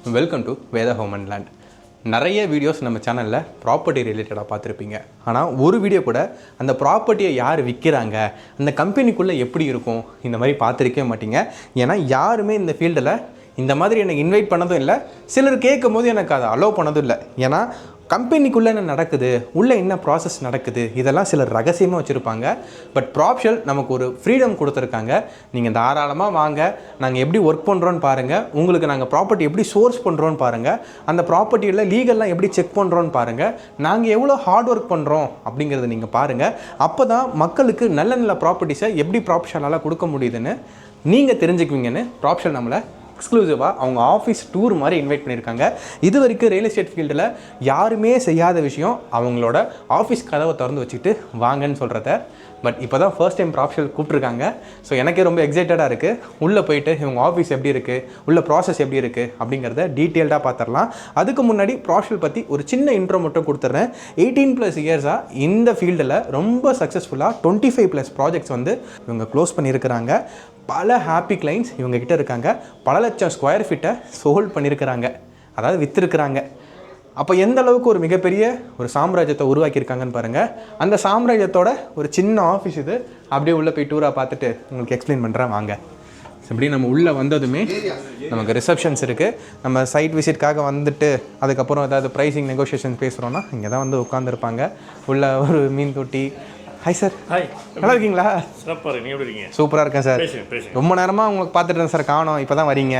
Welcome to Veda home and land. நிறைய videos நம்ம சேனலில் ப்ராப்பர்ட்டி ரிலேட்டடாக பார்த்துருப்பீங்க. ஆனால் ஒரு வீடியோ கூட அந்த ப்ராப்பர்ட்டியை யார் விற்கிறாங்க, அந்த கம்பெனிக்குள்ளே எப்படி இருக்கும், இந்த மாதிரி பார்த்துருக்கவே மாட்டீங்க. ஏன்னா யாருமே இந்த ஃபீல்டில் இந்த மாதிரி எனக்கு இன்வைட் பண்ணதும் இல்லை, சிலர் கேட்கும் போது எனக்கு அதை அலோவ் பண்ணதும் இல்லை. ஏன்னா கம்பெனிக்குள்ளே என்ன நடக்குது, உள்ளே என்ன ப்ராசஸ் நடக்குது, இதெல்லாம் சிலர் ரகசியமாக வச்சுருப்பாங்க. பட் ப்ராப்ஷல் நமக்கு ஒரு ஃப்ரீடம் கொடுத்துருக்காங்க. நீங்கள் தாராளமாக வாங்க, நாங்கள் எப்படி ஒர்க் பண்ணுறோன்னு பாருங்கள், உங்களுக்கு நாங்கள் ப்ராப்பர்ட்டி எப்படி சோர்ஸ் பண்ணுறோன்னு பாருங்கள், அந்த ப்ராப்பர்ட்டியில் லீகல்லாம் எப்படி செக் பண்ணுறோன்னு பாருங்கள், நாங்கள் எவ்வளோ ஹார்ட் ஒர்க் பண்ணுறோம் அப்படிங்கிறத நீங்கள் பாருங்கள். அப்போ தான் மக்களுக்கு நல்ல நல்ல ப்ராப்பர்ட்டிஸை எப்படி ப்ராப்ஷலால் கொடுக்க முடியுதுன்னு நீங்கள் தெரிஞ்சுக்குவீங்கன்னு ப்ராப்ஷல் நம்மளை எக்ஸ்க்ளூசிவாக அவங்க ஆஃபீஸ் டூர் மாதிரி இன்வைட் பண்ணியிருக்காங்க. இது வரைக்கும் ரியல் எஸ்டேட் ஃபீல்டில் யாருமே செய்யாத விஷயம் அவங்களோட ஆஃபீஸ் கதவை திறந்து வச்சுக்கிட்டு வாங்கன்னு சொல்கிறத. பட் இப்போ தான் ஃபர்ஸ்ட் டைம் ப்ராப்ஷல் கூப்பிட்ருக்காங்க. ஸோ எனக்கே ரொம்ப எக்ஸைட்டடாக இருக்குது. உள்ளே போயிட்டு இவங்க ஆஃபீஸ் எப்படி இருக்குது, உள்ள ப்ராசஸ் எப்படி இருக்குது அப்படிங்கிறத டீட்டெயில்டாக பார்த்துடலாம். அதுக்கு முன்னாடி ப்ராப்ஷல் பற்றி ஒரு சின்ன இன்ட்ரோ மட்டும் கொடுத்துட்றேன். 18+ இயர்ஸாக இந்த ஃபீல்டில் ரொம்ப சக்ஸஸ்ஃபுல்லாக 25+ ப்ராஜெக்ட்ஸ் வந்து இவங்க க்ளோஸ் பண்ணியிருக்கிறாங்க. பல ஹாப்பி கிளைண்ட்ஸ் இவங்ககிட்ட இருக்காங்க. பல லட்சம் ஸ்கொயர் ஃபீட்டை சோல்ட் பண்ணியிருக்கிறாங்க, அதாவது விற்றுருக்குறாங்க. அப்போ எந்த அளவுக்கு ஒரு மிகப்பெரிய ஒரு சாம்ராஜ்யத்தை உருவாக்கியிருக்காங்கன்னு பாருங்கள். அந்த சாம்ராஜ்யத்தோட ஒரு சின்ன ஆஃபீஸ் இது. அப்படியே உள்ளே போய் டூராக பார்த்துட்டு உங்களுக்கு எக்ஸ்பிளைன் பண்ணுறேன் வாங்க. இப்படி நம்ம உள்ளே வந்ததுமே நமக்கு ரிசப்ஷன்ஸ் இருக்குது. நம்ம சைட் விசிட்காக வந்துட்டு அதுக்கப்புறம் ஏதாவது ப்ரைஸிங் நெகோஷியேஷன் பேசுகிறோன்னா இங்கே தான் வந்து உட்காந்துருப்பாங்க. உள்ள ஒரு மீன் தொட்டி. Hi sir. ஹாய், நல்லா இருக்கீங்களா? சூப்பராக இருக்கேன் சார். ரொம்ப நேரமாக உங்களுக்கு பார்த்துட்டு இருந்தேன் சார், காணோம். இப்போ தான் வரீங்க.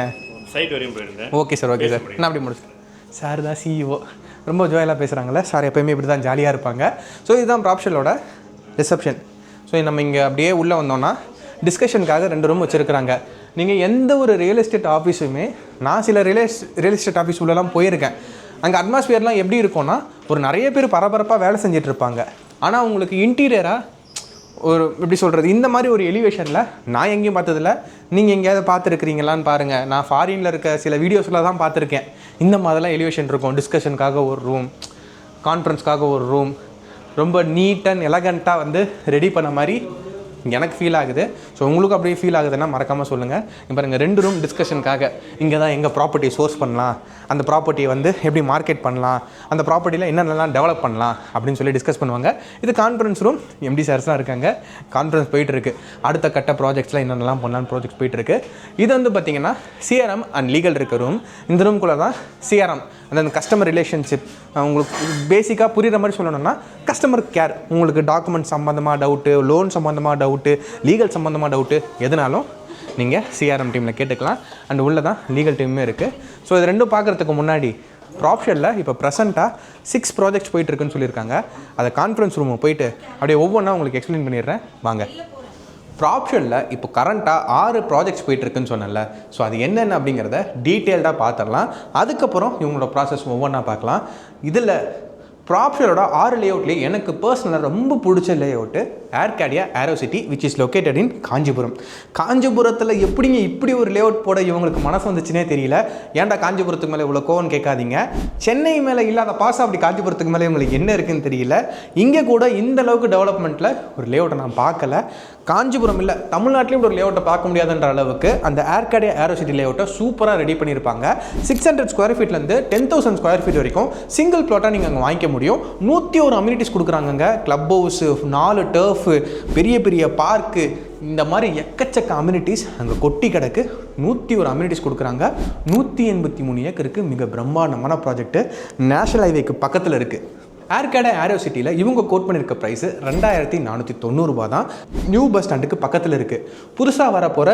சைட் வரையும் போயிருந்தேன். Okay sir, okay sir. நான் அப்படி முடிச்சு சார் தான் சிஇஓ. ரொம்ப ஜோயலாக பேசுகிறாங்களே சார், எப்போயுமே இப்படி தான் ஜாலியாக இருப்பாங்க. ஸோ இதுதான் ப்ராப்ஷலோட ரிசப்ஷன். ஸோ நம்ம இங்கே அப்படியே உள்ளே வந்தோன்னா டிஸ்கஷனுக்காக 2 ரூம் வச்சுருக்குறாங்க. நீங்கள் எந்த ஒரு ரியல் எஸ்டேட் ஆஃபீஸுமே, நான் சில ரியல் எஸ்டேட் ஆஃபீஸ் உள்ளலாம் போயிருக்கேன். அங்கே அட்மாஸ்பியர்லாம் எப்படி இருக்கும்னா, ஒரு நிறைய பேர் பரபரப்பாக வேலை செஞ்சிட்ருப்பாங்க. ஆனால் உங்களுக்கு இன்டீரியராக ஒரு எப்படி சொல்கிறது, இந்த மாதிரி ஒரு எலிவேஷனில் நான் எங்கேயும் பார்த்ததில்ல. நீங்கள் எங்கேயாவது பார்த்துருக்குறீங்களான்னு பாருங்கள். நான் ஃபாரினில் இருக்க சில வீடியோஸில் தான் பார்த்துருக்கேன். இந்த மாதிரிலாம் எலிவேஷன் இருக்கும். டிஸ்கஷனுக்காக ஒரு ரூம், கான்ஃபரன்ஸ்க்காக ஒரு ரூம், ரொம்ப நீட் அண்ட் எலகண்ட்டாக வந்து ரெடி பண்ண மாதிரி எனக்கு ஃபீல் ஆகுது. ஸோ உங்களுக்கு அப்படியே ஃபீல் ஆகுதுன்னா மறக்காமல் சொல்லுங்கள். இப்போ பாருங்கள், 2 ரூம் டிஸ்கஷனுக்காக. இங்கே தான் எங்கள் ப்ராப்பர்ட்டி சோர்ஸ் பண்ணலாம், அந்த ப்ராப்பர்ட்டியை வந்து எப்படி மார்க்கெட் பண்ணலாம், அந்த ப்ராப்பர்ட்டியில் என்னென்னலாம் டெவலப் பண்ணலாம் அப்படின்னு சொல்லி டிஸ்கஸ் பண்ணுவாங்க. இது கான்ஃபரன்ஸ் ரூம். எம்டி சார்ஸ்லாம் இருக்காங்க. கான்ஃபரன்ஸ் போயிட்டுருக்கு. அடுத்த கட்ட ப்ராஜெக்ட்ஸில் என்னென்னலாம் பண்ணலான்னு ப்ராஜெக்ட்ஸ் போயிட்டுருக்கு. இது வந்து பார்த்திங்கன்னா சிஆர்எம் அண்ட் லீகல் இருக்க ரூம். இந்த ரூம்குள்ளே தான் சிஆர்எம், அந்த கஸ்டமர் ரிலேஷன்ஷிப். உங்களுக்கு பேசிக்காக புரிகிற மாதிரி சொல்லணும்னா கஸ்டமர் கேர். உங்களுக்கு டாக்குமெண்ட் சம்மந்தமாக டவுட்டு, லோன் சம்மந்தமாக டவுட்டு, லீகல் சம்மந்தமாக டவுட்டு எதுனாலும் நீங்கள் சிஆர்எம் டீமில் கேட்டுக்கலாம். அண்ட் உள்ளே தான் லீகல் டீமுமே இருக்குது. ஸோ இது ரெண்டும் பார்க்குறதுக்கு முன்னாடி ப்ராப்ஷலில் இப்போ ப்ரெசென்ட்டாக 6 ப்ராஜெக்ட்ஸ் போயிட்டுருக்குன்னு சொல்லியிருக்காங்க. அதை கான்ஃபரன்ஸ் ரூமை போயிட்டு அப்படியே ஒவ்வொன்றா உங்களுக்கு எக்ஸ்பிளைன் பண்ணிடுறேன் வாங்க. ப்ராப்ஷலில் இப்போ கரண்ட்டாக 6 ப்ராஜெக்ட்ஸ் போயிட்டுருக்குன்னு சொன்னேன்ல. ஸோ அது என்னென்ன அப்படிங்கிறத டீட்டெயில்டாக பார்த்துடலாம். அதுக்கப்புறம் இவங்களோட ப்ராசஸ் ஒவ்வொன்றா பார்க்கலாம். இதில் ப்ராப்ஷலோட 6 லேஅவுட்லேயே எனக்கு பர்சனலாக ரொம்ப பிடிச்ச layout Arcadia Aerocity, which is located in Kanchipuram. காஞ்சிபுரத்தில் எப்படிங்க இப்படி ஒரு லேஅவுட் போட இவங்களுக்கு மனசு வந்துச்சுன்னே தெரியல. ஏன்டா காஞ்சிபுரத்துக்கு மேலே இவ்வளோ கோவன்னு கேட்காதீங்க. சென்னை மேலே இல்லாத பாசம் அப்படி காஞ்சிபுரத்துக்கு மேலே இவங்களுக்கு என்ன இருக்குதுன்னு தெரியல. இங்கே கூட இந்த அளவுக்கு டெவலப்மெண்ட்டில் ஒரு லேஅவுட்டை நான் பார்க்கல. காஞ்சிபுரம் இல்லை, தமிழ்நாட்டிலையும் ஒரு லேஅவுட்டை பார்க்க முடியாதுன்ற அளவுக்கு அந்த ஏர்காடியா ஏரோசிட்டி லேஅவுட்டை சூப்பராக ரெடி பண்ணியிருப்பாங்க. 600 ஸ்கொயர் ஃபீட்லேருந்து 10,000 ஸ்கொயர் ஃபீட் வரைக்கும் சிங்கிள் ப்ளாட்டாக நீங்கள் அங்கே வாங்கிக்க முடியும். 101 அம்யூனிட்டிஸ் கொடுக்குறாங்க. கிளப் ஹவுஸு, 4 டர்ஃப், பெரிய பெரிய பார்க்கு, இந்த மாதிரி எக்கச்சக்க அம்யூனிட்டிஸ் அங்கே கொட்டி கிடக்கு. 101 அம்யூனிட்டிஸ் கொடுக்குறாங்க. 183 ஏக்கருக்கு மிக பிரம்மாண்டமான ப்ராஜெக்ட்டு. நேஷனல் ஹைவேக்கு பக்கத்தில் இருக்குது. ஏர்காடியா ஏரோசிட்டியில் இவங்க கோட் பண்ணியிருக்க ப்ரைஸு 2490 ரூபா தான். நியூ பஸ் ஸ்டாண்டுக்கு பக்கத்தில் இருக்குது. புதுசாக வரப்போகிற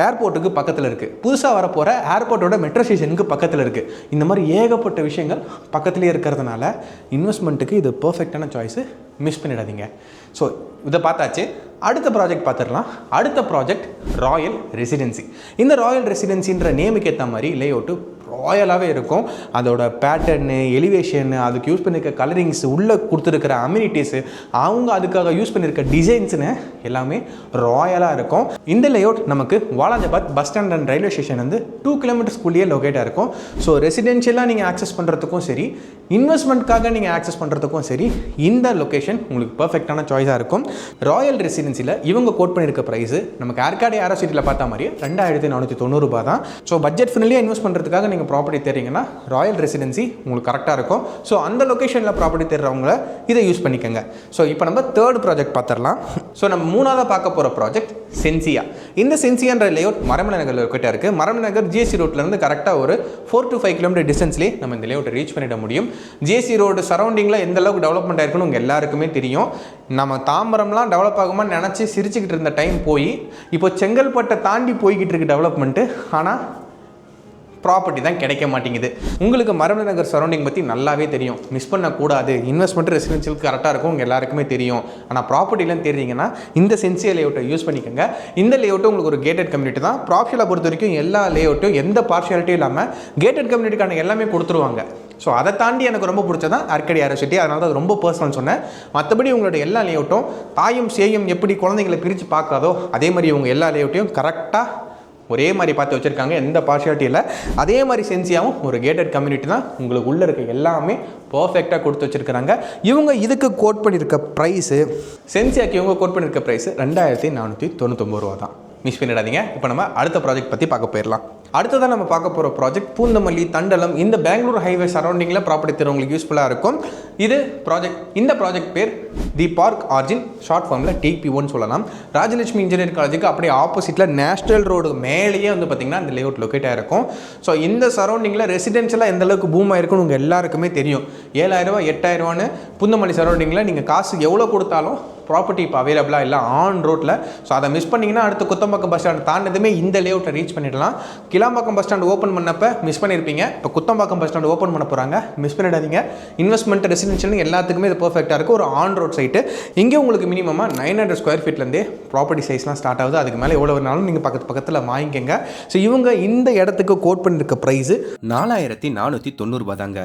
ஏர்போர்ட்டுக்கு பக்கத்தில் இருக்குது. புதுசாக வரப்போகிற ஏர்போர்ட்டோட மெட்ரோ ஸ்டேஷனுக்கு பக்கத்தில் இருக்குது. இந்த மாதிரி ஏகப்பட்ட விஷயங்கள் பக்கத்துலேயே இருக்கிறதுனால இன்வெஸ்ட்மெண்ட்டுக்கு இது பர்ஃபெக்டான சாய்ஸு. மிஸ் பண்ணிடாதீங்க. ஸோ இதை பார்த்தாச்சு. அடுத்த ப்ராஜெக்ட் பார்த்துடலாம். அடுத்த ப்ராஜெக்ட் ராயல் ரெசிடென்சி. இந்த ராயல் ரெசிடென்சின்ற நேமுக்கு ஏற்ற மாதிரி லேஅவுட்டு ராயலாகவே இருக்கும். அதோட பேட்டர்னு, எலிவேஷனு, அதுக்கு யூஸ் பண்ணியிருக்க கலரிங்ஸ், உள்ளே கொடுத்துருக்கிற அம்யூனிட்டிஸு, அவங்க அதுக்காக யூஸ் பண்ணியிருக்க டிசைன்ஸுன்னு எல்லாமே ராயலாக இருக்கும். இந்த லேஅவுட் நமக்கு Walajabad bus stand and railway station வந்து 2 கிலோமீட்டர்ஸ்குள்ளேயே லொக்கேட்டாக இருக்கும். ஸோ ரெசிடென்ஷியலாக நீங்கள் ஆக்சஸ் பண்ணுறதுக்கும் சரி, இன்வெஸ்ட்மெண்ட்காக நீங்கள் ஆக்சஸ் பண்ணுறதுக்கும் சரி, இந்த லொக்கேஷன் உங்களுக்கு பர்ஃபெக்டான சாய்ஸாக இருக்கும். ராயல் ரெசிடென்சியில் இவங்க கோட் பண்ணியிருக்க ப்ரைஸு நமக்கு ஏர்காடியா ஏரோசிட்டியில் பார்த்த மாதிரியே 2490 ரூபா தான். ஸோ பட்ஜெட் ஃப்ரெண்ட்லியாக இன்வெஸ்ட் பண்ணுறதுக்காக நீங்கள் ப்ராப்பர்ட்டி தேடுறீங்கன்னா ராயல் ரெசிடென்சி உங்களுக்கு கரெக்டாக இருக்கும். ஸோ அந்த லொக்கேஷனில் ப்ராப்பர்ட்டி தேடுறவங்க இதை யூஸ் பண்ணிக்கோங்க. ஸோ இப்போ நம்ம தேர்ட் ப்ராஜெக்ட் பார்த்துடலாம். ஸோ நம்ம மூணாவதாக பார்க்க போகிற ப்ராஜெக்ட் சென்சியா. இந்த சென்சியான்ற லேஅவுட் மரமலை நகர் லொக்கேட்டாக இருக்குது. மரமலை நகர் ஜிஎஸ்சி ரோட்லேருந்து கரெக்டாக ஒரு 4 to 5 கிலோமீட்டர் டிஸ்டன்ஸ்லேயே நம்ம இந்த லேஅவுட்டை ரீச் பண்ணிட முடியும். ஜிஎஸ்சி ரோடு சரௌண்டிங்கில் எந்த அளவுக்கு டெவலப்மெண்ட் ஆயிருக்குன்னு உங்கள் எல்லாருக்குமே தெரியும். நம்ம தாம்பரம்லாம் டெவலப் ஆகுமான்னு நினச்சி சிரிச்சுக்கிட்டு இருந்த டைம் போய் இப்போ செங்கல்பட்டை தாண்டி போய்கிட்டு இருக்கு டெவலப்மெண்ட்டு. ஆனால் ப்ராப்பர்ட்டி தான் கிடைக்க மாட்டேங்குது. உங்களுக்கு மரமலை நகர் சரௌண்டிங் பற்றி நல்லாவே தெரியும். மிஸ் பண்ணக்கூடாது. இன்வெஸ்ட்மெண்ட் ரெசிடென்ஷியலுக்கு கரெக்டாக இருக்கும், உங்கள் எல்லாருக்குமே தெரியும். ஆனால் ப்ராப்பர்ட்டிலாம் தெரிஞ்சிங்கன்னா இந்த சென்சியா லேஅவுட்டை யூஸ் பண்ணிக்கோங்க. இந்த லேஅவுட்டு உங்களுக்கு ஒரு கேட்டட் கம்யூனிட்டி தான். ப்ராப்ஷலை பொறுத்த வரைக்கும் எல்லா லேஅவுட்டும் எந்த பார்ஷியாலிட்டியும் இல்லாமல் கேட்டட் கம்யூனிட்டிக்கான எல்லாமே கொடுத்துருவாங்க. ஸோ அதை தாண்டி எனக்கு ரொம்ப பிடிச்சதான் ஆர்கேடி ஆரோசிட்டி. அதனால தான் அது ரொம்ப பர்சனல் சொன்னேன். மற்றபடி உங்களோட எல்லா லேஅவுட்டும் தாயும் சேயும் எப்படி குழந்தைங்களை பிரித்து பார்க்காதோ அதே மாதிரி இவங்க எல்லா லேஅவுட்டையும் கரெக்டாக ஒரே மாதிரி பார்த்து வச்சுருக்காங்க. எந்த பார்ஷியாலிட்டி இல்லை. அதே மாதிரி சென்சியாவும் ஒரு கேட்டட் கம்யூனிட்டி தான். உங்களுக்கு உள்ளே இருக்க எல்லாமே பர்ஃபெக்டாக கொடுத்து வச்சுருக்கிறாங்க. இவங்க இதுக்கு கோட் பண்ணியிருக்க ப்ரைஸு, சென்சியாக்கு இவங்க கோட் பண்ணியிருக்க ப்ரைஸு 2499 ரூபா தான். மிஸ் பண்ணிடாதீங்க. இப்போ நம்ம அடுத்த ப்ராஜெக்ட் பற்றி பார்க்க போயிடலாம். அடுத்ததான் நம்ம பார்க்க போகிற ப்ராஜெக்ட் பூந்தமல்லி, தண்டலம், இந்த பெங்களூர் ஹைவே சரௌண்டிங்கில் ப்ராப்பர்ட்டி தரவங்களுக்கு யூஸ்ஃபுல்லாக இருக்கும். இந்த ப்ராஜெக்ட் பேர் தி பார்க் ஆர்ஜின், ஷார்ட் ஃபார்மில் டிபி1 சொல்லலாம். ராஜலட்சுமி இன்ஜினியரிங் காலேஜுக்கு அப்படியே ஆப்போசிட்டில் நேஷனல் ரோடு மேலேயே வந்து பார்த்திங்கன்னா இந்த லேஅவுட் லொக்கேட் ஆகிருக்கும். ஸோ இந்த சரௌண்டிங்கில் ரெசிடென்ஷியலாக எந்த அளவுக்கு பூம் ஆயிருக்குன்னு உங்கள் எல்லாருக்குமே தெரியும். 7000 8000 பூந்தமல்லி சரௌண்டிங்கில் நீங்கள் காசு எவ்வளோ கொடுத்தாலும் ப்ராப்பர்ட்டி இப்போ அவைலபிளாக இல்லை ஆன் ரோட்டில். ஸோ அதை மிஸ் பண்ணிங்கன்னா அடுத்து குத்தம்பாக்கம் பஸ் ஸ்டாண்ட் தாண்டதுமே இந்த லேஅவுட்டை ரீச் பண்ணிடலாம். கிளாம்பாக்கம் பஸ் ஸ்டாண்ட் ஓப்பன் பண்ணப்போ மிஸ் பண்ணியிருப்பீங்க. இப்போ குத்தம்பாக்கம் பஸ் ஸ்டாண்ட் ஓப்பன் பண்ண போகிறாங்க. மிஸ் பண்ணிடாதீங்க. இன்வெஸ்ட்மெண்ட் ரெசிடென்ஷியல் எல்லாத்துக்குமே இது பர்ஃபெக்டாக இருக்குது. ஒரு ஆன் ரோட் சைட்டு. இங்கே உங்களுக்கு மினிமமாக 900 ஸ்கொயர் ஃபீட்லேருந்தே ப்ராப்பர்ட்டி சைஸ்லாம் ஸ்டார்ட் ஆகுது. அதுக்கு மேலே எவ்வளோ வேணாலும் நீங்கள் பக்கத்தில் வாங்கிக்கோங்க. ஸோ இவங்க இந்த இடத்துக்கு கோட் பண்ணியிருக்க ப்ரைஸு 4490 ரூபா தாங்க.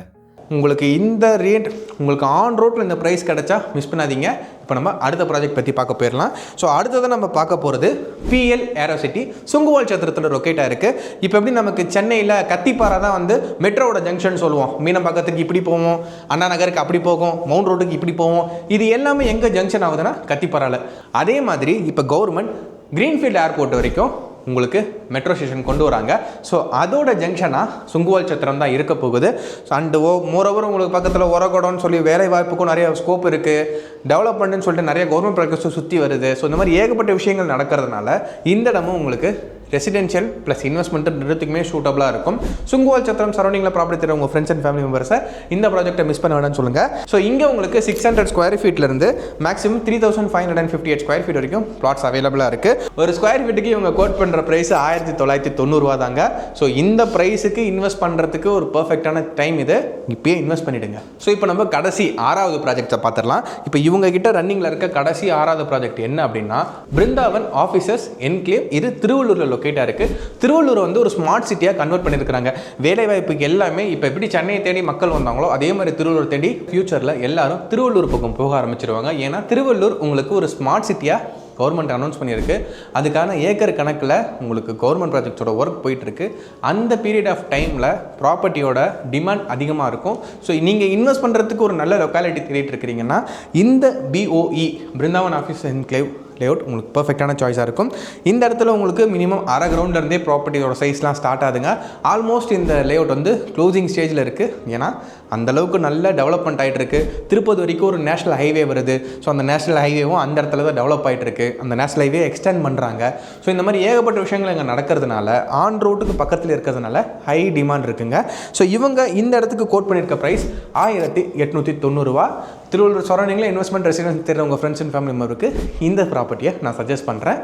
உங்களுக்கு இந்த ரேட் உங்களுக்கு ஆன் ரோட்டில் இந்த ப்ரைஸ் கிடச்சா மிஸ் பண்ணாதீங்க. இப்போ நம்ம அடுத்த ப்ராஜெக்ட் பற்றி பார்க்க போயிடலாம். ஸோ அடுத்ததான் நம்ம பார்க்க போகிறது பிஎல் ஏரோசிட்டி, சுங்குவால் சத்திரத்தில் லொக்கேட்டாக இருக்குது. இப்போ எப்படி நமக்கு சென்னையில் கத்திப்பாறை தான் வந்து மெட்ரோவோட ஜங்ஷன் சொல்லுவோம். மீனம்பாக்கத்துக்கு இப்படி போவோம், அண்ணா நகருக்கு அப்படி போகும், மவுண்ட் ரோட்டுக்கு இப்படி போவோம். இது எல்லாமே எங்கே ஜங்ஷன் ஆகுதுன்னா கத்திப்பாறையில். அதே மாதிரி இப்போ கவர்மெண்ட் கிரீன்ஃபீல்டு ஏர்போர்ட் வரைக்கும் உங்களுக்கு மெட்ரோ ஸ்டேஷன் கொண்டு வராங்க. ஸோ அதோட ஜங்ஷனாக சுங்குவால் சத்திரம் தான் இருக்க போகுது. ஸோ அண்டு மோரோவர் உங்களுக்கு பக்கத்தில் ஒரகோடன்னு சொல்லி வேலை வாய்ப்புக்கும் நிறைய ஸ்கோப் இருக்குது. டெவலப்மெண்ட்னு சொல்லிட்டு நிறைய கவர்மெண்ட் ப்ராஜெக்ட்ஸும் சுற்றி வருது. ஸோ இந்த மாதிரி ஏகப்பட்ட விஷயங்கள் நடக்கிறதுனால இந்த இடமும் உங்களுக்கு ரெசிடென்ஷியல் ப்ளஸ் இன்வெஸ்ட்மெண்ட் ரெண்டுத்துக்குமே சூட்டபுளாக இருக்கும். சுங்குவால் சத்திரம் சரௌண்டிங்கில் ப்ராப்பர்ட்டி தர உங்கள் ஃப்ரெண்ட்ஸ் அண்ட் ஃபேமிலி மெம்பர்ஸை இந்த ப்ராஜெக்ட்டை மிஸ் பண்ண வேணும்னு சொல்லுங்கள். ஸோ இங்கே உங்களுக்கு 600 ஸ்கொயர் ஃபீட்லேருந்து மேக்ஸிமம் 3558 ஸ்கொயர் ஃபீட் வரைக்கும் பிளாட்ஸ் அவைலபிளாக இருக்குது. ஒரு ஸ்கொயர் ஃபீட்டுக்கு இவங்க கோட் பண்ணுற ப்ரைஸ் 1990 ரூபா தாங்க. ஸோ இந்த ப்ரைஸுக்கு இன்வெஸ்ட் பண்ணுறதுக்கு ஒரு பர்ஃபெக்டான டைம் இது. இப்போயே இன்வெஸ்ட் பண்ணிவிடுங்க. ஸோ இப்போ நம்ம கடைசி 6வது ப்ராஜெக்டை பார்த்துடலாம். இப்போ இவங்க கிட்ட ரன்னிங்கில் இருக்க கடைசி 6வது ப்ராஜெக்ட் என்ன அப்படின்னா பிருந்தாவன் ஆஃபீஸர்ஸ் என்க்ளேவ். இது திருவள்ளூரில் லொக்கேட்டாக இருக்குது. திருவள்ளூர் வந்து ஒரு ஸ்மார்ட் சிட்டியாக கன்வெர்ட் பண்ணியிருக்கிறாங்க. வேலைவாய்ப்புக்கு எல்லாமே இப்போ எப்படி சென்னையை தேடி மக்கள் வந்தாங்களோ அதே மாதிரி திருவள்ளூர் தேடி ஃபியூச்சரில் எல்லாரும் திருவள்ளூர் பக்கம் போக ஆரம்பிச்சிருவாங்க. ஏன்னா திருவள்ளூர் உங்களுக்கு ஒரு ஸ்மார்ட் சிட்டியாக கவர்மெண்ட் அனௌன்ஸ் பண்ணியிருக்கு. அதுக்கான ஏக்கர் கணக்கில் உங்களுக்கு கவர்மெண்ட் ப்ராஜெக்ட்ஸோட ஒர்க் போயிட்டுருக்கு. அந்த பீரியட் ஆஃப் டைமில் ப்ராப்பர்ட்டியோட டிமாண்ட் அதிகமாக இருக்கும். ஸோ நீங்கள் இன்வெஸ்ட் பண்ணுறதுக்கு ஒரு நல்ல லொக்காலிட்டி தேடிட்டு இருக்கிறீங்கன்னா இந்த POE Brindavan office enclave layout உங்களுக்கு பர்ஃபெக்டான சாய்ஸாக இருக்கும். இந்த இடத்துல உங்களுக்கு மினிமம் அரை கிரவுண்ட்லேருந்தே ப்ராப்பர்ட்டியோட சைஸ்லாம் ஸ்டார்ட் ஆகுதுங்க. ஆல்மோஸ்ட் இந்த லேஅவுட் வந்து க்ளோசிங் ஸ்டேஜில் இருக்குது. ஏன்னா அந்தளவுக்கு நல்ல டெவலப்மெண்ட் ஆகிட்டு இருக்குது. திருப்பதி வரைக்கும் ஒரு நேஷனல் ஹைவே வருது. ஸோ அந்த நேஷனல் ஹைவேவும் அந்த இடத்துல தான் டெவலப் ஆகிட்டு இருக்குது. அந்த நேஷனல் ஹைவே எக்ஸ்டெண்ட் பண்ணுறாங்க. ஸோ இந்த மாதிரி ஏகப்பட்ட விஷயங்கள் இங்கே நடக்கிறதுனால ஆன் ரோட்டுக்கு பக்கத்தில் இருக்கிறதுனால ஹை டிமாண்ட் இருக்குங்க. ஸோ இவங்க இந்த இடத்துக்கு கோட் பண்ணியிருக்க ப்ரைஸ் 1890 ரூபா. திருவள்ளூர் சரௌண்டிங்கில் இன்வெஸ்ட்மெண்ட் ரெசிடென்ஸ் தெரிஞ்ச உங்கள் ஃப்ரெண்ட்ஸ் அண்ட் ஃபேமிலி மெம்பருக்கு இந்த ப்ராப்பர்ட்டியை நான் சஜஸ்ட் பண்ணுறேன்.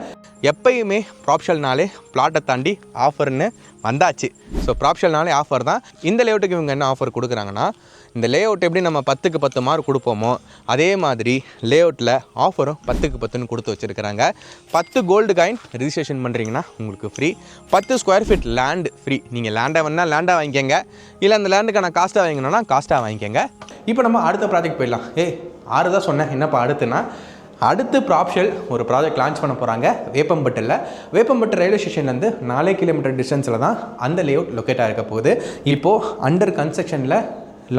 எப்பயுமே ப்ராப்ஷல்னாலே பிளாட்டை தாண்டி ஆஃபர்னு வந்தாச்சு. ஸோ ப்ராப்ஷல்னாலே ஆஃபர் தான். இந்த லேஅவுட்டுக்கு இவங்க என்ன ஆஃபர் கொடுக்குறாங்கன்னா, இந்த லேஅவுட் எப்படி நம்ம 10க்கு 10 மார்க் கொடுப்போமோ அதே மாதிரி லேஅவுட்டில் ஆஃபரும் 10க்கு 10ன்னு கொடுத்து வச்சுருக்கிறாங்க. 10 கோல்டு காயின் ரிஜிஸ்ட்ரேஷன் பண்ணுறீங்கன்னா உங்களுக்கு free. 10 square feet land free. நீங்கள் லேண்டாக வேணால் லேண்டாக வாங்கிக்கோங்க, இல்லை அந்த லேண்டுக்கான காஸ்ட்டாக வாங்கிக்கணும்னா காஸ்ட்டாக வாங்கிக்கோங்க. இப்போ நம்ம அடுத்த ப்ராஜெக்ட் போயிடலாம். 6 தான் சொன்னேன். என்னப்பா அடுத்துன்னா, அடுத்து ப்ராப்ஷல் ஒரு ப்ராஜெக்ட் லான்ச் பண்ண போகிறாங்க வேப்பம்பட்டு ரயில்வே ஸ்டேஷன்லேருந்து 4 கிலோமீட்டர் டிஸ்டன்ஸில் தான் அந்த லேஅவுட் லொக்கேட்டாக இருக்க போகுது. இப்போது அண்டர் கன்ஸ்ட்ரக்ஷனில்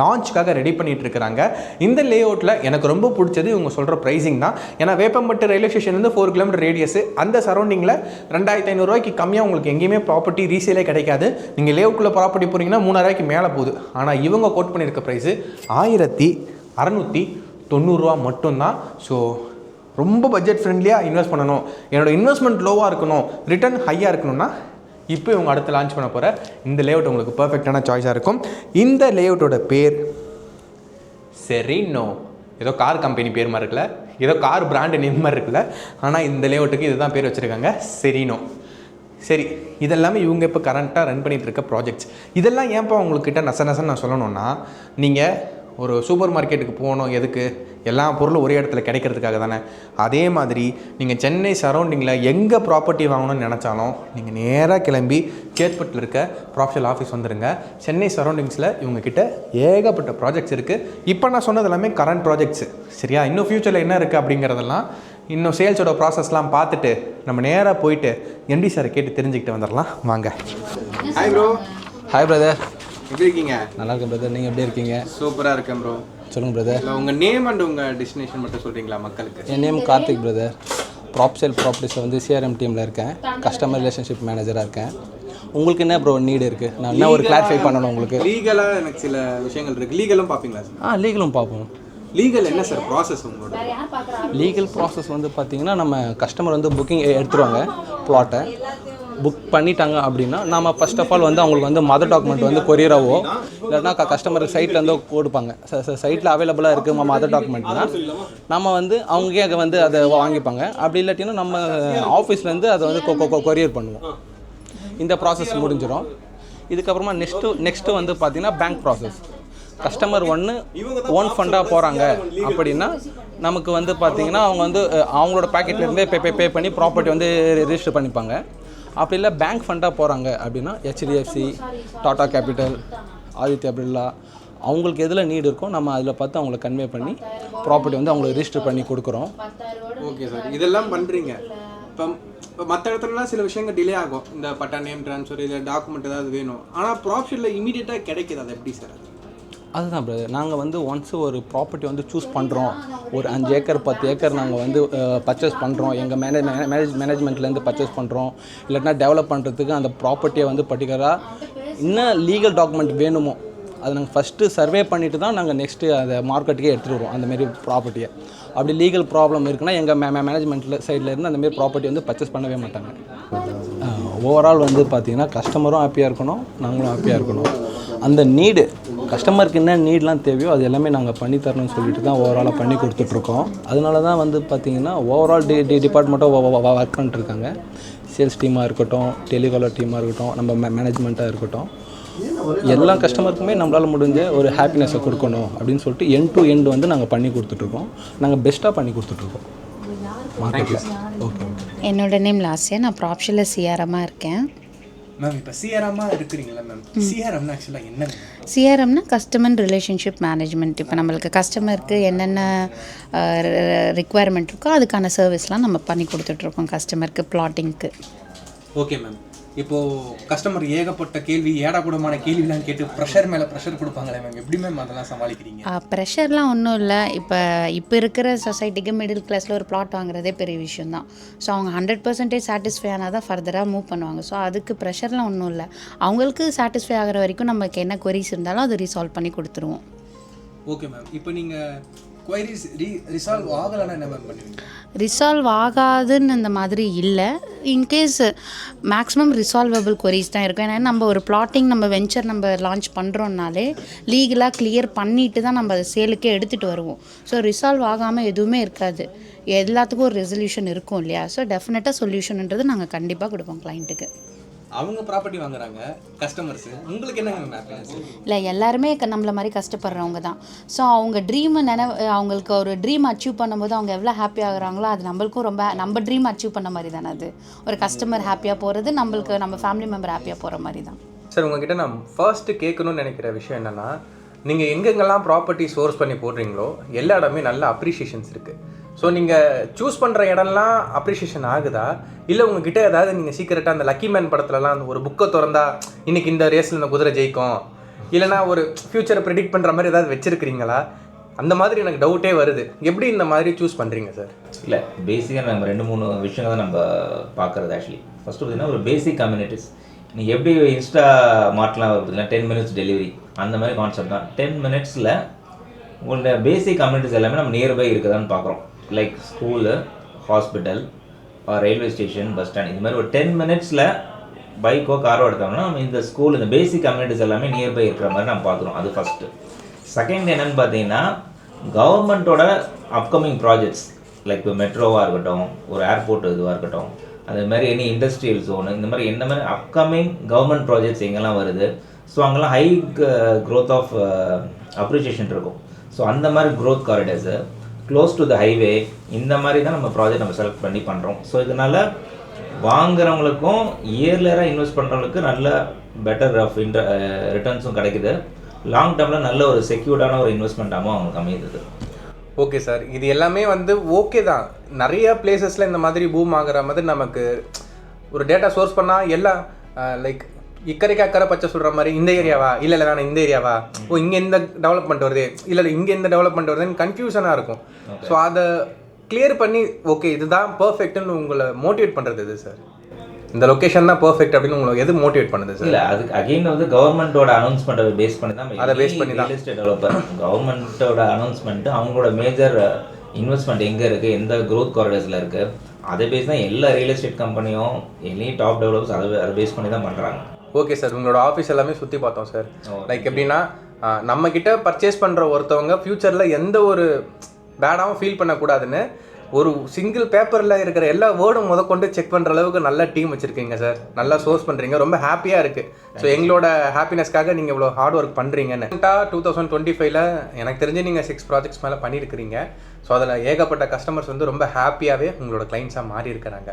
லான்ச்சுக்காக ரெடி பண்ணிகிட்டு இருக்கிறாங்க. இந்த லே அவுட்டில் எனக்கு ரொம்ப பிடிச்சது இவங்க சொல்கிற ப்ரைஸிங் தான். ஏன்னா வேப்பம்பட்டு ரயில்வே ஸ்டேஷன்லேருந்து 4 கிலோமீட்டர் ரேடியஸ், அந்த சரௌண்டிங்கில் 2500 கம்மியாக உங்களுக்கு எங்கேயுமே ப்ராப்பர்ட்டி ரீசேலே கிடைக்காது. நீங்கள் லே அவுட்டில் ப்ராப்பர்ட்டி போகிறீங்கன்னா 3000 மேலே போகுது. ஆனால் இவங்க கோட் பண்ணியிருக்க ப்ரைஸு 1690 மட்டும்தான். ஸோ ரொம்ப பட்ஜெட் ஃப்ரெண்ட்லியாக இன்வெஸ்ட் பண்ணணும், என்னோடய இன்வெஸ்ட்மெண்ட் லோவாக இருக்கணும், ரிட்டர்ன் ஹையாக இருக்கணும்னா இப்போ இவங்க அடுத்து லான்ச் பண்ண போகிற இந்த லேஅவுட் உங்களுக்கு பர்ஃபெக்டான சாய்ஸாக இருக்கும். இந்த லேஅவுட்டோட பேர் செரீனோ. ஏதோ கார் கம்பெனி பேர் மாதிரி இருக்குல்ல, ஏதோ கார் பிராண்டு நேம் மாதிரி இருக்குல்ல, ஆனால் இந்த லேஅவுட்டுக்கு இதுதான் பேர் வச்சுருக்காங்க, செரீனோ. சரி, இதெல்லாமே இவங்க இப்போ கரண்ட்டாக ரன் பண்ணிகிட்டு இருக்க ப்ராஜெக்ட்ஸ். இதெல்லாம் ஏன்ப்பா உங்கள்கிட்ட நசன்னு நான் சொல்லணும்னா, நீங்கள் ஒரு சூப்பர் மார்க்கெட்டுக்கு போகணும், எதுக்கு? எல்லா பொருளும் ஒரே இடத்துல கிடைக்கிறதுக்காக தானே. அதே மாதிரி நீங்கள் சென்னை சரௌண்டிங்கில் எங்கே ப்ராப்பர்ட்டி வாங்கணும்னு நினச்சாலும் நீங்கள் நேராக கிளம்பி கேட்பட்டில் இருக்க ப்ராப்ஷல் ஆஃபீஸ் வந்துடுங்க. சென்னை சரௌண்டிங்ஸில் இவங்கக்கிட்ட ஏகப்பட்ட ப்ராஜெக்ட்ஸ் இருக்குது. இப்போ நான் சொன்னது எல்லாமே கரண்ட் ப்ராஜெக்ட்ஸு, சரியா? இன்னும் ஃப்யூச்சரில் என்ன இருக்குது அப்படிங்கிறதெல்லாம், இன்னும் சேல்ஸோட ப்ராசஸ்லாம் பார்த்துட்டு நம்ம நேராக போயிட்டு எம்டி சாரை கேட்டு தெரிஞ்சுக்கிட்டு வந்துடலாம் வாங்க. Hi bro. ஹாய் பிரதர், எப்படி இருக்கீங்க? நல்லா இருக்கேன் பிரதர், நீங்கள் எப்படி இருக்கீங்க? சூப்பராக இருக்கேன் ப்ரோ. சொல்லுங்கள் பிரதர். இல்லை, உங்கள் நேம் அண்ட் உங்கள் டெஸ்டினேஷன் மட்டும் சொல்கிறீங்களா மக்களுக்கு? என் நேம் கார்த்திக் பிரதர். ப்ராப்செல் ப்ராப்பர்ட்டிஸில் வந்து சிஆர்எம் டீமில் இருக்கேன், கஸ்டமர் ரிலேஷன்ஷிப் மேனேஜராக இருக்கேன். உங்களுக்கு என்ன ப்ரோ நீடு இருக்குது? நான் என்ன ஒரு கிளாரிஃபை பண்ணணும் உங்களுக்கு. லீகலாக எனக்கு சில விஷயங்கள் இருக்குது. லீகலும் பார்ப்பீங்களா சார்? லீகலும் பார்ப்போம். லீகல் என்ன சார் ப்ராசஸ் உங்களோட? லீகல் ப்ராசஸ் வந்து பார்த்திங்கன்னா, நம்ம கஸ்டமர் வந்து புக்கிங் எடுத்துருவாங்க, ப்ளாட்டை புக் பண்ணிட்டாங்க அப்படின்னா நம்ம ஃபர்ஸ்ட் ஆஃப் ஆல் வந்து அவங்களுக்கு வந்து மதர் டாக்குமெண்ட் வந்து கொரியராகவோ இல்லைன்னா கஸ்டமர் சைட்லேருந்தோ கொடுப்பாங்க. சைட்டில் அவைலபிளாக இருக்குது மதர் டாக்குமெண்ட்னா நம்ம வந்து அவங்களே அதை வந்து அதை வாங்கிப்பாங்க. அப்படி இல்லாட்டினா நம்ம ஆஃபீஸ்லேருந்து அதை வந்து கொரியர் பண்ணுவோம். இந்த ப்ராசஸ் முடிஞ்சிடும். இதுக்கப்புறமா நெக்ஸ்ட்டு வந்து பார்த்திங்கன்னா பேங்க் ப்ராசஸ். கஸ்டமர் ஓன் ஃபண்டாக போகிறாங்க அப்படின்னா நமக்கு வந்து பார்த்திங்கன்னா அவங்க வந்து அவங்களோட பேக்கெட்லேருந்தே பே பண்ணி ப்ராப்பர்ட்டி வந்து ரிஜிஸ்டர் பண்ணிப்பாங்க. அப்படி இல்லை பேங்க் ஃபண்டாக போகிறாங்க அப்படின்னா ஹெச்டிஎஃப்சி, டாடா கேபிட்டல், ஆதித்யா பிர்லா, அவங்களுக்கு எதில் நீடு இருக்கோ நம்ம அதில் பார்த்து அவங்களை கன்வே பண்ணி ப்ராப்பர்ட்டி வந்து அவங்களுக்கு ரிஜிஸ்டர் பண்ணி கொடுக்குறோம். ஓகே சார், இதெல்லாம் பண்ணுறீங்க. இப்போ மற்ற இடத்துலலாம் சில விஷயங்கள் டிலே ஆகும், இந்த பட்டா நேம் ட்ரான்ஸ்ஃபர் இல்லை டாக்குமெண்ட் ஏதாவது வேணும். ஆனால் ப்ராப்ஷனில் இமீடியட்டாக கிடைக்கிது, அது எப்படி சார்? அதுதான் பிரதர், நாங்கள் வந்து ஒன்ஸ் ஒரு ப்ராப்பர்ட்டி வந்து சூஸ் பண்ணுறோம், ஒரு 5 ஏக்கர் 10 ஏக்கர் நாங்கள் வந்து பர்ச்சேஸ் பண்ணுறோம், எங்கள் மேனேஜ்மெண்ட்லேருந்து பர்ச்சேஸ் பண்ணுறோம், இல்லைன்னா டெவலப் பண்ணுறதுக்கு அந்த ப்ராப்பர்ட்டியை வந்து பர்டிகுலராக இன்னும் லீகல் டாக்குமெண்ட் வேணுமோ அதை நாங்கள் ஃபஸ்ட்டு சர்வே பண்ணிவிட்டு தான் நாங்கள் நெக்ஸ்ட்டு அதை மார்க்கெட்டுக்கே எடுத்துகிட்டு வருவோம் அந்தமாரி ப்ராப்பர்ட்டியை. அப்படி லீகல் ப்ராப்ளம் இருக்குன்னா எங்கள் மேனேஜ்மெண்ட்டில் சைட்லேருந்து அந்தமாரி ப்ராப்பர்ட்டி வந்து பர்ச்சேஸ் பண்ணவே மாட்டாங்க. ஓவரால் வந்து பார்த்திங்கன்னா கஸ்டமரும் ஹாப்பியாக இருக்கணும், நாங்களும் ஹாப்பியாக இருக்கணும். அந்த நீடு கஸ்டமருக்கு என்ன நீட்லாம் தேவையோ அது எல்லாமே நாங்கள் பண்ணி தரணும்னு சொல்லிட்டு தான் ஓவராலாக பண்ணி கொடுத்துட்ருக்கோம். அதனால தான் வந்து பார்த்திங்கன்னா ஓவரால் டிபார்ட்மெண்ட்டாக ஒர்க் பண்ணிட்டுருக்காங்க. சேல்ஸ் டீமாக இருக்கட்டும், டெலிகாலர் டீமாக இருக்கட்டும், நம்ம மேனேஜ்மெண்ட்டாக இருக்கட்டும், எல்லா கஸ்டமருக்குமே நம்மளால் முடிஞ்ச ஒரு ஹாப்பினஸை கொடுக்கணும் அப்படின்னு சொல்லிட்டு எண்ட் டு எண்ட் வந்து நாங்கள் பண்ணி கொடுத்துட்ருக்கோம். நாங்கள் பெஸ்ட்டாக பண்ணி கொடுத்துட்ருக்கோம் மார்க்கெட்டில். ஓகே, என்னோட நேம் லாஸ்யா, நான் ப்ராப்ஷனில் சிஆர்எம்மாக இருக்கேன். மேம் இப்போ சிஆர்எம்மாக இருக்கிறீங்களா மேம்? சிஆர்எம்னா ஆக்சுவலாக என்ன? சிஆர்எம்னா கஸ்டமர் ரிலேஷன்ஷிப் மேனேஜ்மெண்ட். இப்போ நம்மளுக்கு கஸ்டமருக்கு என்னென்ன ரிக்குவயர்மெண்ட் இருக்கோ அதுக்கான சர்வீஸ்லாம் நம்ம பண்ணி கொடுத்துட்ருக்கோம் கஸ்டமருக்கு, பிளாட்டிங்க்கு. ஓகே மேம், இப்போது கஸ்டமர் ஏகப்பட்ட கேள்வி, ஏடாக்கூடமான கேள்விலாம் கேட்டு ப்ரெஷர் மேலே ப்ரெஷர் கொடுப்பாங்களே மேம், எப்படி மேம் அதெல்லாம் சமாளிக்கிறீங்க? ப்ரெஷர்லாம் ஒன்றும் இல்லை. இப்போ இருக்கிற சொசைட்டிக்கு மிடில் கிளாஸில் ஒரு பிளாட் வாங்குறதே பெரிய விஷயம் தான். ஸோ அவங்க 100% சாட்டிஸ்ஃபை ஆனால் தான் ஃபர்தராக மூவ் பண்ணுவாங்க. ஸோ அதுக்கு ப்ரெஷர்லாம் ஒன்றும் இல்லை. அவங்களுக்கு சாட்டிஸ்ஃபை ஆகிற வரைக்கும் நமக்கு என்ன கொரிஸ் இருந்தாலும் அதை ரிசால்வ் பண்ணி கொடுத்துருவோம். ஓகே மேம், இப்போ நீங்கள் குவைரிஸ் ரிசால்வ் ஆகலைன்னா என்ன மேம் பண்ணுவீங்க? ரிசால்வ் ஆகாதுன்னு இந்த மாதிரி இல்லை. இன்கேஸ் மேக்ஸிமம் ரிசால்வபிள் கொரிஸ் தான் இருக்கும். ஏன்னா நம்ம ஒரு பிளாட்டிங் நம்ம வெஞ்சர் நம்ம லான்ச் பண்ணுறோன்னாலே லீகலாக கிளியர் பண்ணிட்டு தான் நம்ம அதை சேலுக்கே எடுத்துகிட்டு வருவோம். ஸோ ரிசால்வ் ஆகாமல் எதுவுமே இருக்காது, எல்லாத்துக்கும் ஒரு ரெசல்யூஷன் இருக்கும் இல்லையா? ஸோ டெஃபினட்டாக சொல்யூஷன்ன்றது நாங்கள் கண்டிப்பாக கொடுப்போம் கிளைண்ட்டுக்கு. அவங்க ப்ராப்பர்ட்டி வாங்குறாங்க கஸ்டமர்ஸ், உங்களுக்கு என்ன ஹாப்பினஸ்? இல்லை, எல்லாருமே நம்மள மாதிரி கஷ்டப்படுறவங்க தான். ஸோ அவங்க அவங்களுக்கு ஒரு ட்ரீம் அச்சீவ் பண்ணும்போது அவங்க எவ்வளோ ஹாப்பி ஆகுறாங்களோ அது நம்மளுக்கும் ரொம்ப, நம்ம ட்ரீம் அச்சீவ் பண்ண மாதிரி தானே அது. ஒரு கஸ்டமர் ஹாப்பியாக போகிறது நம்மளுக்கு, நம்ம ஃபேமிலி மெம்பர் ஹாப்பியாக போகிற மாதிரி தான். சார், உங்ககிட்ட நான் ஃபர்ஸ்ட்டு கேட்கணும்னு நினைக்கிற விஷயம் என்னென்னா, நீங்கள் எங்கெங்கெல்லாம் ப்ராப்பர்ட்டி சோர்ஸ் பண்ணி போடுறீங்களோ எல்லா இடமே நல்ல அப்ரிஷியேஷன்ஸ் இருக்குது. ஸோ நீங்கள் சூஸ் பண்ணுற இடம்லாம் அப்ரிஷியேஷன் ஆகுதா? இல்லை உங்ககிட்ட ஏதாவது நீங்கள் சீக்கிரட்டாக அந்த லக்கி மேன் படத்துலலாம் அந்த ஒரு புக்கை திறந்தா இன்றைக்கி இந்த ரேஸில் இந்த குதிரை ஜெயிக்கும், இல்லைனா ஒரு ஃப்யூச்சரை ப்ரெடிக்ட் பண்ணுற மாதிரி ஏதாவது வச்சுருக்கிறீங்களா? அந்த மாதிரி எனக்கு டவுட்டே வருது. எப்படி இந்த மாதிரி சூஸ் பண்ணுறீங்க சார்? இல்லை, பேசிக்காக நம்ம 2-3 விஷயங்கள் தான் நம்ம பார்க்குறது. ஆக்சுவலி ஃபஸ்ட்டு பார்த்தீங்கன்னா ஒரு பேசிக் கம்யூனிட்டிஸ். நீங்கள் எப்படி இன்ஸ்டா மார்ட்லாம் பார்த்தீங்கன்னா 10 minutes டெலிவரி அந்த மாதிரி கான்செப்ட் தான். 10 minutesல உங்களோட பேசிக் கம்யூனிட்டிஸ் எல்லாமே நம்ம நியர்பை இருக்குதான்னு பார்க்குறோம். Like school, hospital, railway station, bus stand, இது மாதிரி ஒரு 10 minutesல பைக்கோ காரோ எடுத்தோம்னா நம்ம இந்த ஸ்கூல், இந்த பேசிக் கம்யூனிட்டிஸ் எல்லாமே நியர்பை இருக்கிற மாதிரி நம்ம பார்க்குறோம். அது ஃபஸ்ட்டு. செகண்ட் என்னென்னு பார்த்தீங்கன்னா கவர்மெண்ட்டோட அப்கமிங் ப்ராஜெக்ட்ஸ், லைக் இப்போ மெட்ரோவாக இருக்கட்டும், ஒரு ஏர்போர்ட் இதுவாக இருக்கட்டும், அதே மாதிரி எனி இண்டஸ்ட்ரியல் ஜோனு, இந்த மாதிரி என்ன மாதிரி அப்கமிங் கவர்மெண்ட் ப்ராஜெக்ட்ஸ் எங்கெல்லாம் வருது, ஸோ அங்கெல்லாம் ஹை க்ரோத் ஆஃப் அப்ரிஷியேஷன் இருக்கும். ஸோ அந்த மாதிரி growth corridors close to the highway, இந்த மாதிரி தான் நம்ம ப்ராஜெக்ட் நம்ம செலக்ட் பண்ணி பண்ணுறோம். ஸோ இதனால் வாங்குறவங்களுக்கும் இயர்லியராக இன்வெஸ்ட் பண்ணுறவங்களுக்கு நல்ல பெட்டர் ஆஃப் ரிட்டர்ன்ஸும் கிடைக்குது. லாங் டேர்மில் நல்ல ஒரு செக்யூர்டான ஒரு இன்வெஸ்ட்மெண்ட்டாகவும் அவங்களுக்கு அமையுது. ஓகே சார், இது எல்லாமே வந்து ஓகே தான். நிறைய பிளேசஸில் இந்த மாதிரி பூம் ஆகிற மாதிரி நமக்கு ஒரு டேட்டா சோர்ஸ் பண்ணால் எல்லாம் லைக் இக்கரைக்கு அக்கறை பச்சை சொல்கிற மாதிரி இந்த ஏரியாவா, இல்லை நான் இந்த ஏரியாவா, ஓ இங்கே இந்த டெவலப்மெண்ட் வருது, இல்லை இங்கே இந்த டெவலப்மெண்ட் வருதுன்னு கன்ஃபியூஷனாக இருக்கும். ஸோ அதை கிளியர் பண்ணி ஓகே இதுதான் பர்ஃபெக்ட்னு உங்களை மோட்டிவேட் பண்ணுறது எது சார்? இந்த லொக்கேஷன் தான் பர்ஃபெக்ட் அப்படின்னு உங்களுக்கு எது மோட்டிவேட் பண்ணுது சார்? இல்லை, அதுக்கு அகைன் வந்து கவர்மெண்ட்டோட அனௌன்ஸ்மெண்ட்டை பேஸ் பண்ணி தான், அதை பேஸ் பண்ணி தான் ரியல் எஸ்டேட் டெவலப்பர் கவர்மெண்ட்டோட அனௌன்ஸ்மெண்ட்டு அவங்களோட மேஜர் இன்வெஸ்ட்மெண்ட் எங்கே இருக்குது, எந்த க்ரோத் காரிடர்ஸில் இருக்குது, அதை பேஸ் தான் எல்லா ரியல் எஸ்டேட் கம்பெனியும் எனி டாப் டெவலப்பர்ஸ் அதை பேஸ் பண்ணி தான் பண்ணுறாங்க. ஓகே சார், உங்களோட ஆஃபீஸ் எல்லாமே சுற்றி பார்த்தோம் சார். லைக் எப்படின்னா நம்மக்கிட்ட பர்ச்சேஸ் பண்ணுற ஒருத்தவங்க ஃப்யூச்சரில் எந்த ஒரு பேடாகவும் ஃபீல் பண்ணக்கூடாதுன்னு ஒரு சிங்கிள் பேப்பரில் இருக்கிற எல்லா வேர்டும் முதற்கொண்டு செக் பண்ணுற அளவுக்கு நல்ல டீம் வச்சுருக்கீங்க சார். நல்லா சோர்ஸ் பண்ணுறீங்க, ரொம்ப ஹாப்பியாக இருக்குது. ஸோ எங்களோட ஹாப்பினஸ்க்காக நீங்கள் இவ்வளோ ஹார்ட் ஒர்க் பண்ணுறீங்கன்னு. 2025ல் எனக்கு தெரிஞ்சு நீங்கள் 6 ப்ராஜெக்ட்ஸ் மேலே பண்ணியிருக்கிறீங்க. ஸோ அதில் ஏகப்பட்ட கஸ்டமர்ஸ் வந்து ரொம்ப ஹாப்பியாகவே உங்களோட கிளைண்ட்ஸாக மாறி இருக்கிறாங்க.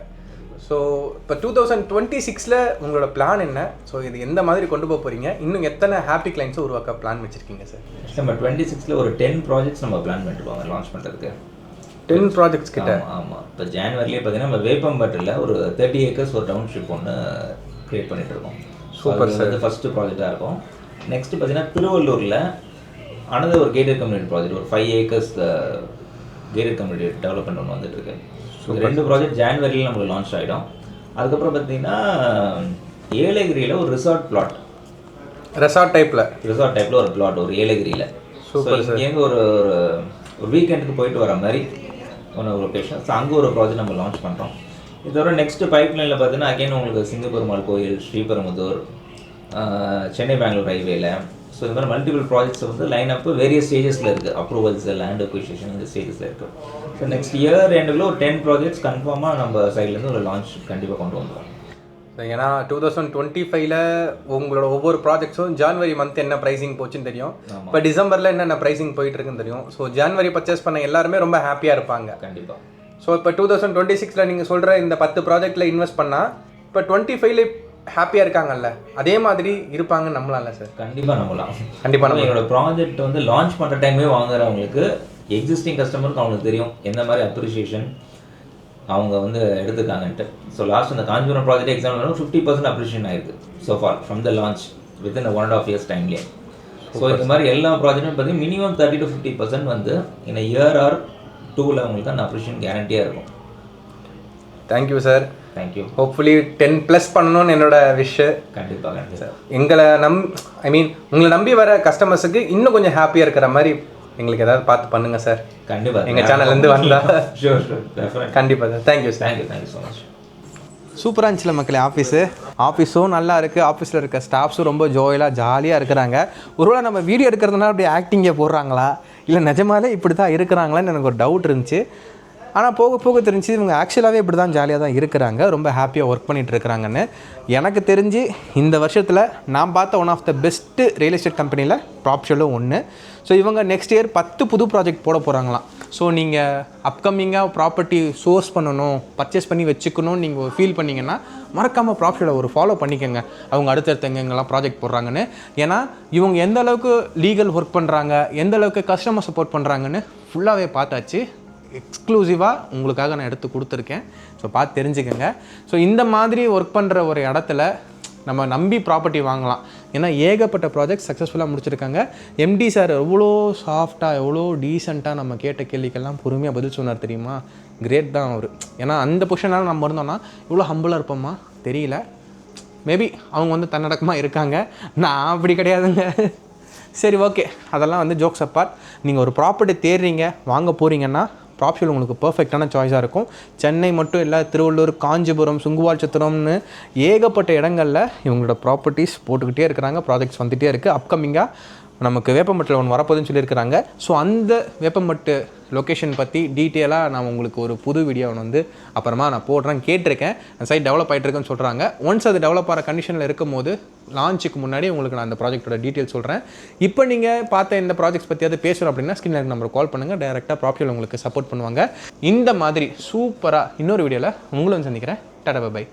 ஸோ இப்போ 2026ல் உங்களோட பிளான் என்ன? ஸோ இது எந்த மாதிரி கொண்டு போக போகிறீங்க? இன்னும் எத்தனை ஹாப்பி கிளைண்ட்ஸை உருவாக்க பிளான் வச்சுருக்கீங்க சார்? நம்ம 26ல் ஒரு 10 ப்ராஜெக்ட்ஸ் நம்ம பிளான் பண்ணிட்டுருவாங்க லான்ச் பண்ணுறதுக்கு. 10 ப்ராஜெக்ட்ஸ் கிட்ட? ஆமாம். இப்போ ஜான்வரிலேயே பார்த்தீங்கன்னா நம்ம வேப்பம்பட்டில் ஒரு 30 acres ஒரு டவுன்ஷிப் ஒன்று க்ரியேட் பண்ணிகிட்டு இருக்கோம். Super sir. அது ஃபஸ்ட்டு ப்ராஜெக்டாக இருக்கும். நெக்ஸ்ட்டு பார்த்தீங்கன்னா திருவள்ளூரில் அனதர் ஒரு கேட்டட் கம்யூனிட்டி ப்ராஜெக்ட், ஒரு 5 acres கேட்டட் கம்யூனிட்டி டெவலப்மெண்ட் ஒன்று வந்துட்டுருக்கு. ஸோ 2 ப்ராஜெக்ட் ஜான்வரியில் நமக்கு லான்ச் ஆகிடும். அதுக்கப்புறம் பார்த்தீங்கன்னா ஏலகிரியில் ஒரு ரெசார்ட் டைப்பில் ஒரு பிளாட் ஒரு ஏலகிரியில். ஸோ இங்கேருந்து ஒரு வீக்கெண்டுக்கு போயிட்டு வர மாதிரி ஒரு லொக்கேஷன். ஸோ அங்கே ஒரு ப்ராஜெக்ட் நம்ம லான்ச் பண்ணுறோம். இதோட நெக்ஸ்ட்டு பைப்லைனில் பார்த்தீங்கன்னா அகைன் உங்களுக்கு சிங்கப்பெருமாள் கோயில், ஸ்ரீபெரும்புதூர், சென்னை பெங்களூர் ஹைவேல. ஸோ இந்த மாதிரி மல்டிபிள் ப்ராஜெக்ட்ஸ் வந்து லைன் அப்பு வேரியஸ் ஸ்டேஜஸில் இருக்குது. அப்ரூவல்ஸ், லேண்ட் அக்விசிஷன் இந்த ஸ்டேஜஸில் இருக்குது. ஸோ நெக்ஸ்ட் இயர் எண்டுக்குள்ள ஒரு 10 ப்ராஜெக்ட்ஸ் கன்ஃபார்மாக நம்ம சைட்லேருந்து ஒரு லான்ச் கண்டிப்பாக கொண்டு வந்துடுவோம். ஏன்னா 2025ல் உங்களோட ஒவ்வொரு ப்ராஜெக்ட்ஸும் ஜான்வரி மந்த் என்ன ப்ரைஸிங் போச்சுன்னு தெரியும். இப்போ டிசம்பரில் என்னென்ன ப்ரைஸிங் போயிட்டு இருக்குன்னு தெரியும். ஸோ ஜான்வரி பர்ச்சேஸ் பண்ண எல்லாருமே ரொம்ப ஹாப்பியாக இருப்பாங்க கண்டிப்பாக. ஸோ இப்போ 2026ல் நீங்கள் சொல்கிற இந்த 10 ப்ராஜெக்டில் இன்வெஸ்ட் பண்ணால் இப்போ 25ல் ஹாப்பியாக இருக்காங்கல்ல, அதே மாதிரி இருப்பாங்கன்னு நம்பலாம்ல சார்? கண்டிப்பாக நம்பலாம். கண்டிப்பாக என்னோட ப்ராஜெக்ட் வந்து லான்ச் பண்ணுற டைமே வாங்குறவங்களுக்கு, எக்ஸிஸ்டிங் கஸ்டமருக்கு அவங்களுக்கு தெரியும் எந்த மாதிரி அப்ரிஷியேஷன் அவங்க வந்து எடுத்துக்காங்கன்ட்டு. ஸோ லாஸ்ட் அந்த காஞ்சிபுரம் ப்ராஜெக்ட் எக்ஸாம்பிள் 50% அப்ரிஷியேஷன் ஆயிருக்கு so for from the launch within 1.5 years டைம்லேயே. ஸோ இந்த மாதிரி எல்லா ப்ராஜெக்டும் பார்த்தீங்கன்னா மினிமம் 30 to 50% வந்து in a year or 2ல் அவங்களுக்கு அந்த அப்ரிஷியேஷன் கேரண்டியாக இருக்கும். Thank you sir. தேங்க்யூ. ஹோப்ஃபுல்லி 10+ பண்ணணும்னு என்னோட விஷ். கண்டிப்பாக சார் எங்களை உங்களை நம்பி வர கஸ்டமர்ஸுக்கு இன்னும் கொஞ்சம் ஹாப்பியாக இருக்கிற மாதிரி எங்களுக்கு ஏதாவது பார்த்து பண்ணுங்க சார். கண்டிப்பாக எங்கள் சேனல்லேருந்து வந்தால் ஷூர் கண்டிப்பாக sir. Thank you sir. Thank you so much. சூப்பராக இருந்துச்சுல மக்களே ஆஃபீஸும் நல்லா இருக்குது. ஆஃபீஸில் இருக்க ஸ்டாஃப்ஸும் ரொம்ப ஜாலியாக இருக்கிறாங்க. ஒருவேளை நம்ம வீடியோ எடுக்கிறதுனால அப்படி ஆக்டிங்கே போடுறாங்களா இல்லை நிஜமாலே இப்படி தான் இருக்கிறாங்களான்னு எனக்கு ஒரு டவுட் இருந்துச்சு. ஆனால் போக போக தெரிஞ்சு இவங்க ஆக்சுவலாகவே இப்படி தான் ஜாலியாக தான் இருக்கிறாங்க, ரொம்ப ஹாப்பியாக ஒர்க் பண்ணிகிட்டு இருக்கிறாங்கன்னு. எனக்கு தெரிஞ்சு இந்த வருஷத்தில் நான் பார்த்த one of the best real estate கம்பெனியில் ப்ராப்ஷலும் ஒன்று. ஸோ இவங்க நெக்ஸ்ட் இயர் 10 புது ப்ராஜெக்ட் போட போகிறாங்களாம். ஸோ நீங்கள் அப்கமிங்காக ப்ராப்பர்ட்டி சோர்ஸ் பண்ணணும், பர்ச்சேஸ் பண்ணி வச்சுக்கணும்னு நீங்கள் ஃபீல் பண்ணிங்கன்னா மறக்காமல் ப்ராப்ஷலை ஒரு ஃபாலோ பண்ணிக்கோங்க. அவங்க அடுத்தடுத்து எங்கெங்கெல்லாம் ப்ராஜெக்ட் போடுறாங்கன்னு. ஏன்னா இவங்க எந்த அளவுக்கு லீகல் ஒர்க் பண்ணுறாங்க, எந்த அளவுக்கு கஸ்டமர் சப்போர்ட் பண்ணுறாங்கன்னு ஃபுல்லாகவே பார்த்தாச்சு. எக்ஸ்க்ளூசிவாக உங்களுக்காக நான் எடுத்து கொடுத்துருக்கேன். ஸோ பார்த்து தெரிஞ்சுக்கோங்க. ஸோ இந்த மாதிரி ஒர்க் பண்ணுற ஒரு இடத்துல நம்ம நம்பி ப்ராப்பர்ட்டி வாங்கலாம். ஏன்னா ஏகப்பட்ட ப்ராஜெக்ட் சக்ஸஸ்ஃபுல்லாக முடிச்சிருக்காங்க. எம்டி சார் எவ்வளோ சாஃப்டாக எவ்வளோ டீசெண்டாக நம்ம கேட்ட கேள்விக்கெல்லாம் பொறுமையாக பதில் சொன்னார் தெரியுமா. கிரேட் தான் அவர். ஏன்னா அந்த பொசிஷனால் நம்ம இருந்தோம்னா இவ்வளோ ஹம்பிளாக இருப்போமா தெரியல. மேபி அவங்க வந்து தன்னடக்கமாக இருக்காங்க, நான் அப்படி கிடையாதுங்க. சரி ஓகே, அதெல்லாம் வந்து ஜோக்ஸ் அப்பார்ட். நீங்கள் ஒரு ப்ராப்பர்ட்டி தேடுறீங்க வாங்க போகிறீங்கன்னா ப்ராப்ஷல் உங்களுக்கு பர்ஃபெக்டான சாய்ஸாக இருக்கும். சென்னை மட்டும் இல்லை, திருவள்ளூர், காஞ்சிபுரம், சுங்குவால் சத்திரம்னு ஏகப்பட்ட இடங்களில் இவங்களோட ப்ராப்பர்ட்டிஸ் போட்டுக்கிட்டே இருக்கிறாங்க. ப்ராஜெக்ட்ஸ் வந்துகிட்டே இருக்குது. அப்கமிங்காக நமக்கு வேப்பம்பட்டில் ஒன்று வரப்போகுதுன்னு சொல்லியிருக்கிறாங்க. ஸோ அந்த வேப்பம்பட்டு லொக்கேஷன் பற்றி டீட்டெயிலாக நான் உங்களுக்கு ஒரு புது வீடியோ வந்து அப்புறமா நான் போடுறேன். கேட்டிருக்கேன், அந்த சைட் டெவலப் ஆகிட்டுருக்குன்னு சொல்கிறாங்க. ஒன்ஸ் அது டெவலப் ஆகிற கண்டிஷனில் இருக்கும் போது லான்ச்சுக்கு முன்னாடி உங்களுக்கு நான் அந்த ப்ராஜெக்ட்டோட டீட்டெயில் சொல்கிறேன். இப்போ நீங்கள் பார்த்த இந்த ப்ராஜெக்ட்ஸ் பற்றியாவது பேசுகிறோம் அப்படின்னா ஸ்க்ரீனில் நம்பர் கால் பண்ணுங்கள். டேரெக்டாக ப்ராப்ஷல் உங்களுக்கு சப்போர்ட் பண்ணுவாங்க. இந்த மாதிரி சூப்பராக இன்னொரு வீடியோவில் உங்களை வந்து சந்திக்கிறேன். Tata bye.